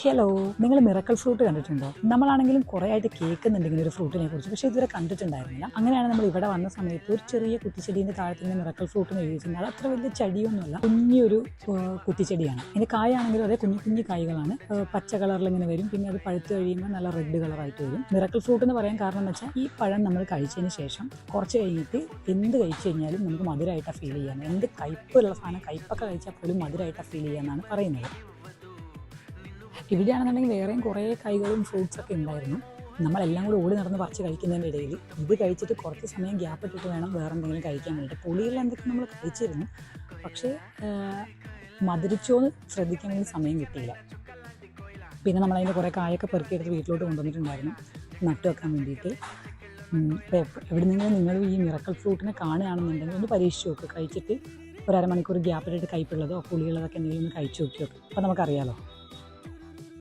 Hello, നിങ്ങൾ miracle fruit കണ്ടിട്ടുണ്ടോ? നമ്മളാണെങ്കിലും കുറേ ആയിട്ട് കേൾക്കുന്നുണ്ടെങ്കിൽ ഒരു ഫ്രൂട്ടിനെ കുറിച്ച്, പക്ഷേ ഇതുവരെ കണ്ടിട്ടുണ്ടായിരുന്നില്ല. അങ്ങനെയാണ് നമ്മൾ ഇവിടെ വന്ന സമയത്ത് ഒരു ചെറിയ കുറ്റിച്ചെടീൻ്റെ താഴത്ത് നിന്ന് മിറക്കൽ ഫ്രൂട്ട് എന്ന് എഴുതിയിട്ടുണ്ട്. അത് അത്ര വലിയ ചെടിയൊന്നുമല്ല, കുഞ്ഞൊരു കുറ്റിച്ചെടിയാണ്. ഇതിൻ്റെ കായാണെങ്കിലും അതേ കുഞ്ഞു കുഞ്ഞു കായ്കളാണ്. പച്ച കളറിൽ ഇങ്ങനെ വരും, പിന്നെ അത് പഴുത്ത് കഴിയുമ്പോൾ നല്ല റെഡ് കളറായിട്ട് വരും. മിറക്കൽ ഫ്രൂട്ട് എന്ന് പറയാൻ കാരണം എന്ന് വെച്ചാൽ ഈ പഴം നമ്മൾ കഴിച്ചതിന് ശേഷം കുറച്ച് കഴിഞ്ഞിട്ട് എന്ത് കഴിച്ചു കഴിഞ്ഞാലും നമുക്ക് മധുരമായിട്ടാണ് ഫീൽ ചെയ്യാൻ. എന്ത് കയ്പ്പുള്ള സാധനം കയ്പ്പൊക്കെ കഴിച്ചാൽ പോലും മധുരമായിട്ടാണ് ഫീൽ ചെയ്യാമെന്നാണ് പറയുന്നത്. ഇവിടെയാണെന്നുണ്ടെങ്കിൽ വേറെയും കുറേ കായ്കളും ഫ്രൂട്ട്സൊക്കെ ഉണ്ടായിരുന്നു. നമ്മളെല്ലാം കൂടി ഓടി നടന്ന് പറിച്ച് കഴിക്കുന്നതിൻ്റെ ഇടയിൽ ഇത് കഴിച്ചിട്ട് കുറച്ച് സമയം ഗ്യാപ്പ് ഇട്ടിട്ട് വേണം വേറെ എന്തെങ്കിലും കഴിക്കാൻ വേണ്ടിയിട്ട്. പുളിയുള്ള എന്തൊക്കെ നമ്മൾ കഴിച്ചിരുന്നു, പക്ഷേ മധുരിച്ചോന്ന് ശ്രദ്ധിക്കാൻ വേണ്ടി സമയം കിട്ടിയില്ല. പിന്നെ നമ്മളതിൻ്റെ കുറേ കായൊക്കെ പെറുക്കിയെടുത്ത് വീട്ടിലോട്ട് കൊണ്ടുവന്നിട്ടുണ്ടായിരുന്നു നട്ടു വെക്കാൻ വേണ്ടിയിട്ട്. അപ്പോൾ എവിടെന്നെങ്കിലും നിങ്ങൾ ഈ മിറക്കൽ ഫ്രൂട്ടിനെ കാണുകയാണെന്നുണ്ടെങ്കിൽ ഒന്ന് പരീക്ഷിച്ച് നോക്കുക. കഴിച്ചിട്ട് ഒരു അരമണിക്കൂർ ഗ്യാപ്പിട്ടിട്ട് കയ്പുള്ളതോ പുളിയുള്ളതൊക്കെ എന്തെങ്കിലും ഒന്ന് കഴിച്ചു നോക്കി നോക്കുക. അപ്പോൾ നമുക്കറിയാമല്ലോ.